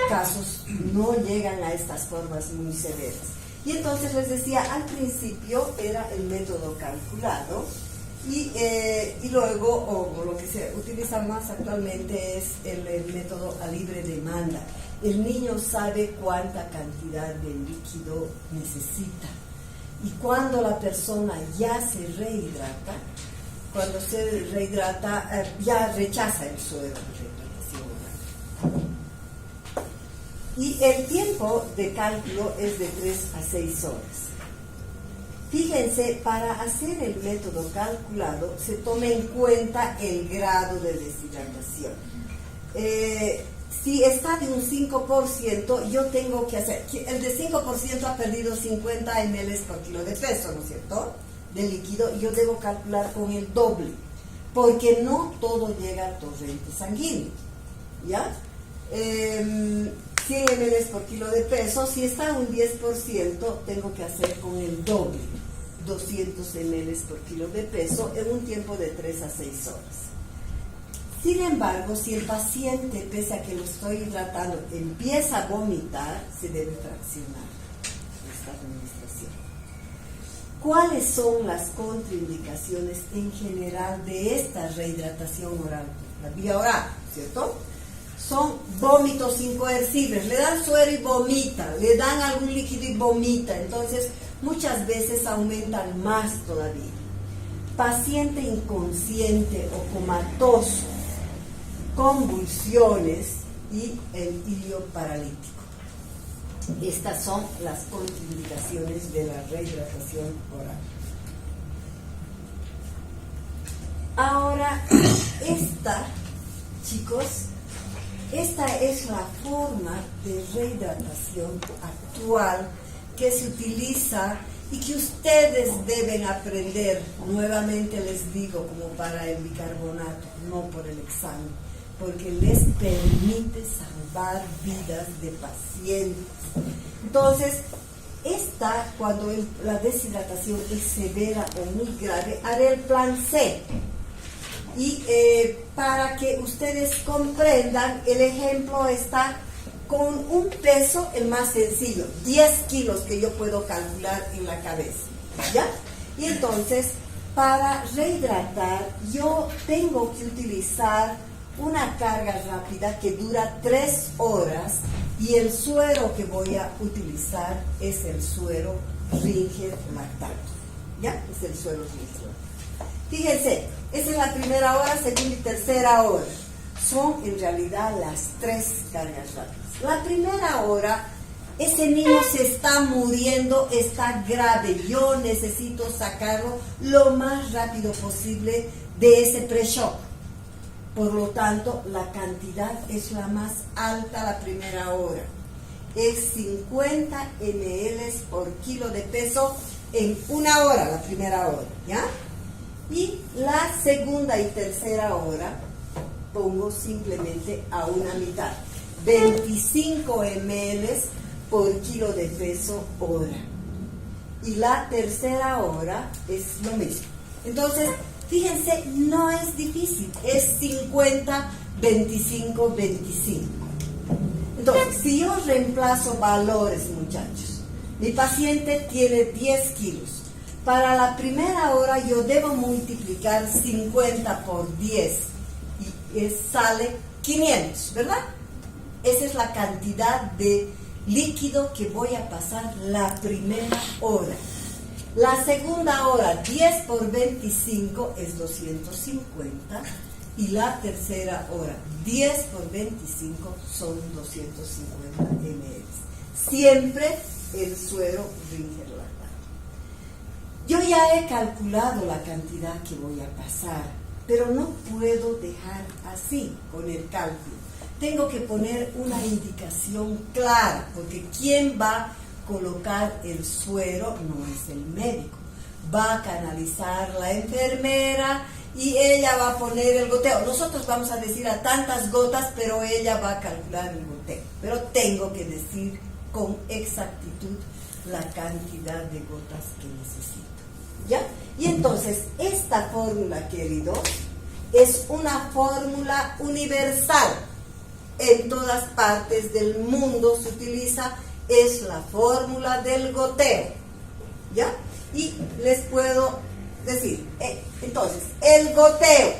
casos no llegan a estas formas muy severas. Y entonces les decía, al principio era el método calculado y luego, o lo que se utiliza más actualmente es el método a libre demanda. El niño sabe cuánta cantidad de líquido necesita, y cuando la persona ya se rehidrata, ya rechaza el suero de rehidratación oral. Y el tiempo de cálculo es de 3 a 6 horas. Fíjense, para hacer el método calculado se toma en cuenta el grado de deshidratación. Si está de un 5%, yo tengo que hacer, el de 5% ha perdido 50 ml por kilo de peso, ¿no es cierto?, de líquido, y yo debo calcular con el doble, porque no todo llega al torrente sanguíneo, ¿ya? 100 ml por kilo de peso, si está un 10%, tengo que hacer con el doble, 200 ml por kilo de peso, en un tiempo de 3 a 6 horas. Sin embargo, si el paciente, pese a que lo estoy hidratando, empieza a vomitar, se debe fraccionar esta administración. ¿Cuáles son las contraindicaciones en general de esta rehidratación oral? La vía oral, ¿cierto? Son vómitos incoercibles, le dan suero y vomita, le dan algún líquido y vomita, entonces muchas veces aumentan más todavía. Paciente inconsciente o comatoso, convulsiones y el hilio paralítico. Estas son las contraindicaciones de la rehidratación oral. Ahora, chicos, esta es la forma de rehidratación actual que se utiliza y que ustedes deben aprender, nuevamente les digo, como para el bicarbonato, no por el examen, porque les permite salvar vidas de pacientes. Entonces, cuando la deshidratación es severa o muy grave, haré el plan C. Y para que ustedes comprendan, el ejemplo está con un peso, el más sencillo, 10 kilos que yo puedo calcular en la cabeza, ¿ya? Y entonces, para rehidratar, yo tengo que utilizar una carga rápida que dura 3 horas y el suero que voy a utilizar es el suero Ringer lactato, ¿ya? Es el suero Ringer lactato. Fíjense, esa es la primera hora, segunda y tercera hora. Son en realidad las 3 cargas rápidas. La primera hora, ese niño se está muriendo, está grave. Yo necesito sacarlo lo más rápido posible de ese pre-shock. Por lo tanto, la cantidad es la más alta la primera hora. Es 50 ml por kilo de peso en una hora, la primera hora, ¿ya? Y la segunda y tercera hora pongo simplemente a una mitad, 25 ml por kilo de peso hora. Y la tercera hora es lo mismo. Entonces, fíjense, no es difícil, es 50, 25, 25. Entonces, si yo reemplazo valores, muchachos, mi paciente tiene 10 kilos. Para la primera hora yo debo multiplicar 50 por 10 y sale 500, ¿verdad? Esa es la cantidad de líquido que voy a pasar la primera hora. La segunda hora, 10 por 25 es 250 y la tercera hora, 10 por 25 son 250 ml. Siempre el suero Ringer lactato. Yo ya he calculado la cantidad que voy a pasar, pero no puedo dejar así con el cálculo. Tengo que poner una indicación clara, porque quien va a colocar el suero no es el médico. Va a canalizar la enfermera y ella va a poner el goteo. Nosotros vamos a decir a tantas gotas, pero ella va a calcular el goteo. Pero tengo que decir con exactitud la cantidad de gotas que necesito. ¿Ya? Y entonces, esta fórmula, queridos, es una fórmula universal. En todas partes del mundo se utiliza, es la fórmula del goteo. ¿Ya? Y les puedo decir, entonces, el goteo,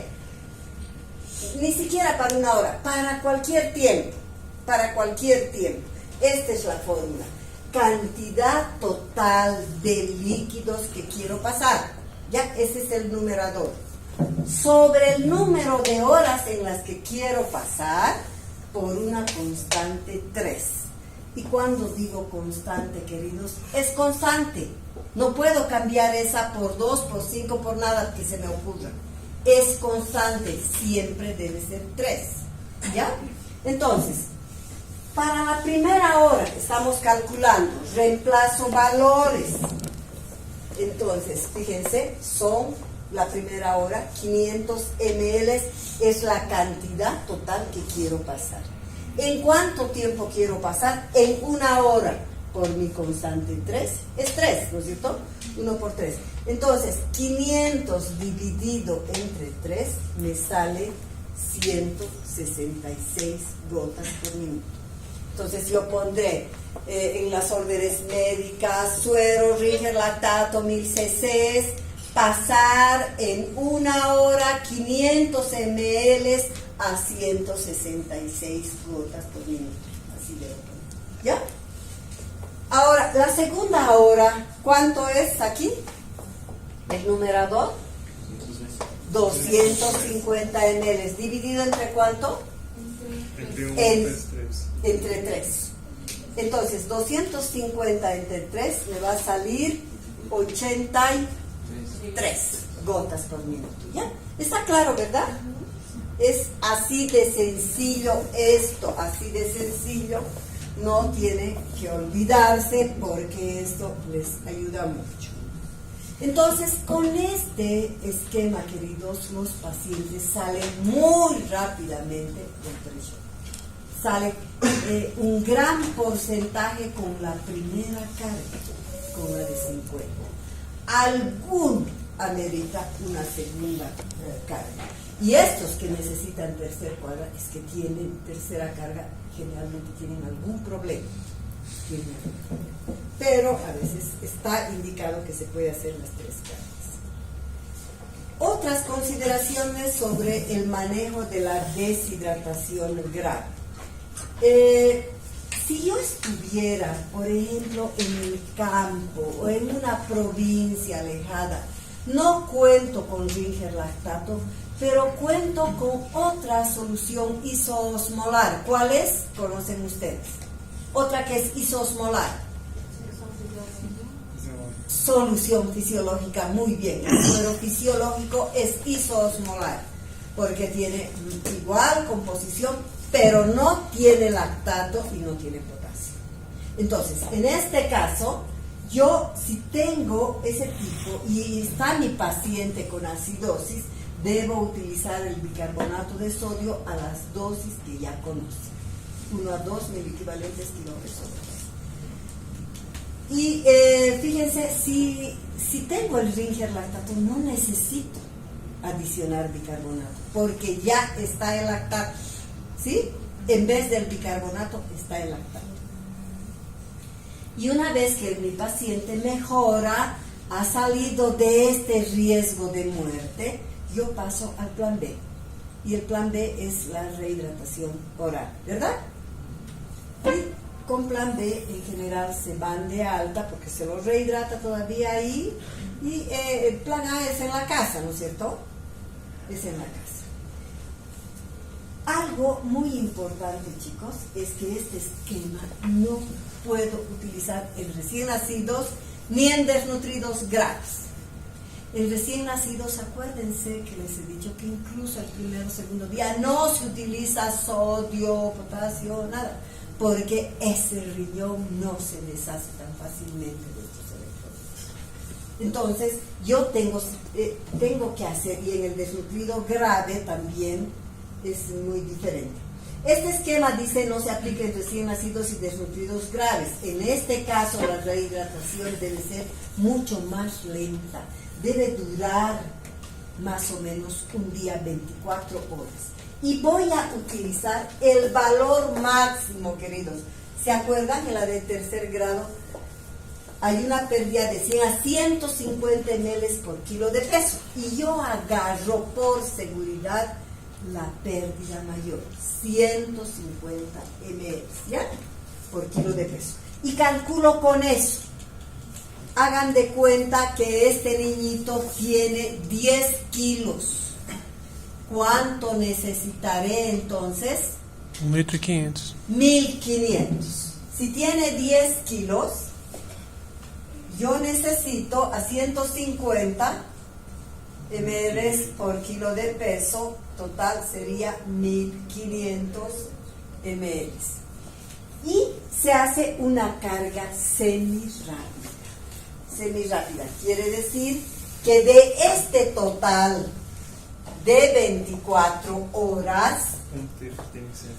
ni siquiera para una hora, para cualquier tiempo, esta es la fórmula. Cantidad total de líquidos que quiero pasar. Ya, ese es el numerador. Sobre el número de horas en las que quiero pasar, por una constante 3. Y cuando digo constante, queridos, es constante. No puedo cambiar esa por 2, por 5, por nada que se me ocurra. Es constante, siempre debe ser 3. ¿Ya? Entonces, para la primera hora estamos calculando, reemplazo valores. Entonces, fíjense, son la primera hora, 500 ml es la cantidad total que quiero pasar. ¿En cuánto tiempo quiero pasar? En una hora. Por mi constante 3, es 3, ¿no es cierto? 1 por 3. Entonces, 500 dividido entre 3 me sale 166 gotas por minuto. Entonces yo pondré en las órdenes médicas, suero Ringer lactato 1000 cc, pasar en una hora 500 ml a 166 gotas por minuto. Así debo poner. ¿Ya? Ahora, la segunda hora, ¿cuánto es aquí? El numerador. 250 ml. ¿Dividido entre cuánto? Entre 3. Entonces, 250 entre 3 me va a salir 83 gotas por minuto. ¿Ya? Está claro, ¿verdad? Es así de sencillo esto, así de sencillo. no tiene que olvidarse porque esto les ayuda mucho. Entonces, con este esquema, queridos, los pacientes salen muy rápidamente del threshold. Sale un gran porcentaje con la primera carga, con la de 50. Alguno amerita una segunda carga. Y estos que necesitan tercera carga, es que tienen tercera carga, generalmente tienen algún problema. Pero a veces está indicado que se puede hacer las 3 cargas. Otras consideraciones sobre el manejo de la deshidratación grave. Si yo estuviera, por ejemplo, en el campo o en una provincia alejada, no cuento con Ringer lactato, pero cuento con otra solución isoosmolar. ¿Cuál es? Conocen ustedes. Otra que es isoosmolar. Solución fisiológica, muy bien. El suero fisiológico es isoosmolar porque tiene igual composición, pero no tiene lactato y no tiene potasio. Entonces, en este caso, yo si tengo ese tipo y está mi paciente con acidosis, debo utilizar el bicarbonato de sodio a las dosis que ya conoce, 1 a 2 miliequivalentes kilómetros. Y fíjense, si tengo el Ringer lactato, no necesito adicionar bicarbonato, porque ya está el lactato, ¿sí? En vez del bicarbonato está el lactato. Y una vez que mi paciente mejora, ha salido de este riesgo de muerte, yo paso al plan B. Y el plan B es la rehidratación oral, ¿verdad? Y con plan B en general se van de alta porque se lo rehidrata todavía ahí. Y el plan A es en la casa, ¿no es cierto? Es en la casa. Algo muy importante, chicos, es que este esquema no puedo utilizar en recién nacidos ni en desnutridos graves. En recién nacidos, acuérdense que les he dicho que incluso el primer o segundo día no se utiliza sodio, potasio, nada, porque ese riñón no se deshace tan fácilmente de estos electrodos. Entonces, yo tengo que hacer, y en el desnutrido grave también es muy diferente. Este esquema dice no se aplica en recién nacidos y desnutridos graves. En este caso, la rehidratación debe ser mucho más lenta. Debe durar más o menos un día, 24 horas. Y voy a utilizar el valor máximo, queridos. ¿Se acuerdan? En la de tercer grado hay una pérdida de 100 a 150 ml por kilo de peso. Y yo agarro por seguridad la pérdida mayor, 150 ml, ¿ya? Por kilo de peso. Y calculo con eso. Hagan de cuenta que este niñito tiene 10 kilos. ¿Cuánto necesitaré entonces? 1.500. 1.500. Si tiene 10 kilos, yo necesito a 150 ml por kilo de peso, total sería 1.500 ml. Y se hace una carga semirápida. Semirápida quiere decir que de este total de 24 horas,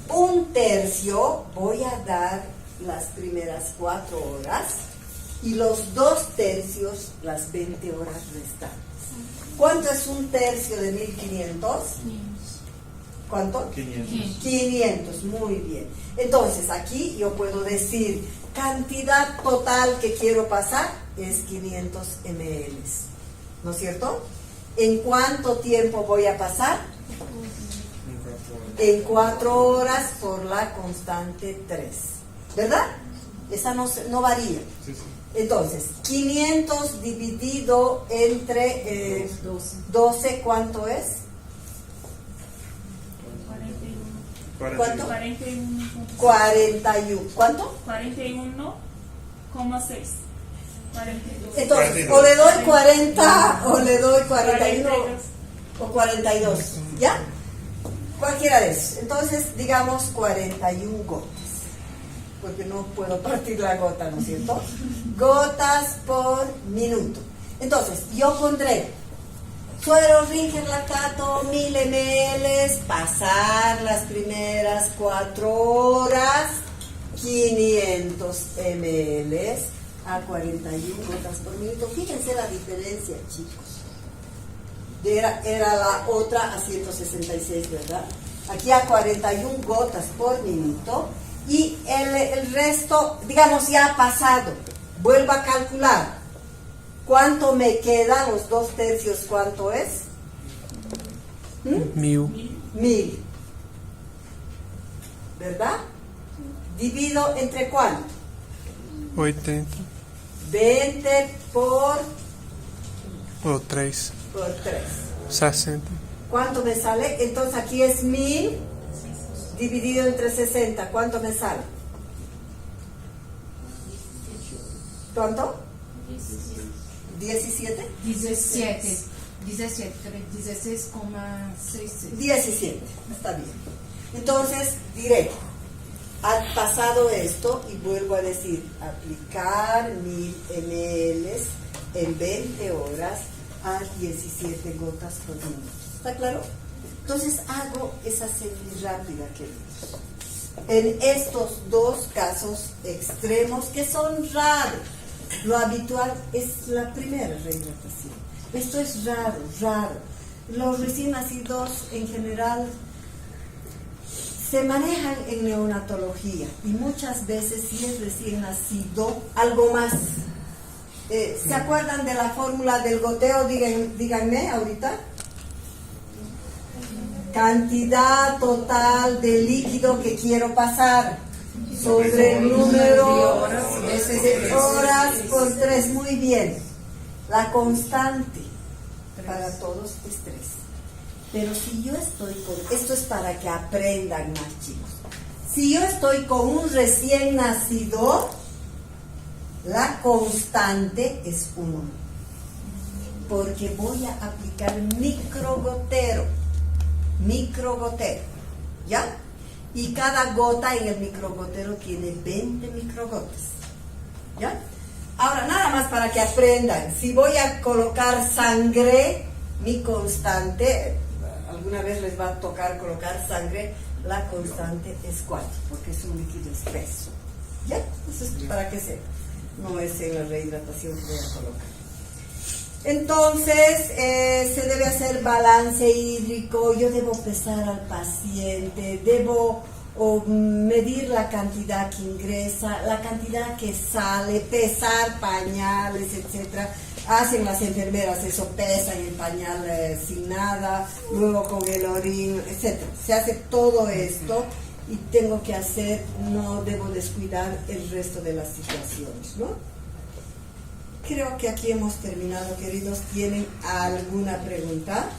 un tercio voy a dar las primeras 4 horas y los 2 tercios las 20 horas restantes. ¿Cuánto es un tercio de 1.500? ¿Cuánto? 500, muy bien. Entonces aquí yo puedo decir cantidad total que quiero pasar es 500 ml, ¿no es cierto? ¿En cuánto tiempo voy a pasar? En 4 horas por la constante 3, ¿verdad? Esa no varía. Entonces, 500 dividido entre 12, ¿cuánto es? 41. ¿Cuánto? 41. 41. ¿Cuánto? 41,6. 42. Entonces, o le doy 40 o le doy 41 o 42, ¿ya? Cualquiera de esos. Entonces, digamos 41 gotas. porque no puedo partir la gota, ¿no es cierto? Gotas por minuto. Entonces, yo pondré suero Ringer lactato 1000 ml, pasar las primeras 4 horas, 500 ml a 41 gotas por minuto. Fíjense la diferencia, chicos. Era la otra a 166, ¿verdad? Aquí a 41 gotas por minuto. Y el resto, digamos, ya ha pasado. Vuelvo a calcular. ¿Cuánto me queda? Los 2/3, ¿cuánto es? 1000. 1000. ¿Verdad? Divido entre cuánto? 80. 20 por Ou 3. 3. 60. ¿Cuánto me sale? Entonces aquí es 1000 dividido entre 60. ¿Cuánto me sale? ¿Cuánto? 17. 17. 16,66. 17. Está bien. Entonces diré, ha pasado esto y vuelvo a decir, aplicar 1000 ml en 20 horas a 17 gotas por minuto. ¿Está claro? Entonces hago esa semi-rápida, queridos. En estos dos casos extremos que son raros, lo habitual es la primera rehidratación. Esto es raro. Los recién nacidos en general se manejan en neonatología y muchas veces si es recién nacido, algo más. ¿Se acuerdan de la fórmula del goteo? Díganme ahorita. Cantidad total de líquido que quiero pasar sobre el número de horas por 3. Muy bien. La constante para todos es 3. Pero si yo estoy con... Esto es para que aprendan más, chicos. Si yo estoy con un recién nacido, la constante es 1. Porque voy a aplicar microgotero. ¿Ya? Y cada gota en el microgotero tiene 20 microgotas. ¿Ya? Ahora, nada más para que aprendan. Si voy a colocar sangre, mi constante, alguna vez les va a tocar colocar sangre, la constante es 4, porque es un líquido espeso. ¿Ya? Eso es para que sepan. No es en la rehidratación que voy a colocar. Entonces, se debe hacer balance hídrico, yo debo pesar al paciente, debo medir la cantidad que ingresa, la cantidad que sale, pesar pañales, etcétera. Hacen las enfermeras eso, pesan el pañal sin nada, luego con el orín, etcétera. Se hace todo esto y tengo que hacer, no debo descuidar el resto de las situaciones, ¿no? Creo que aquí hemos terminado, queridos. ¿Tienen alguna pregunta?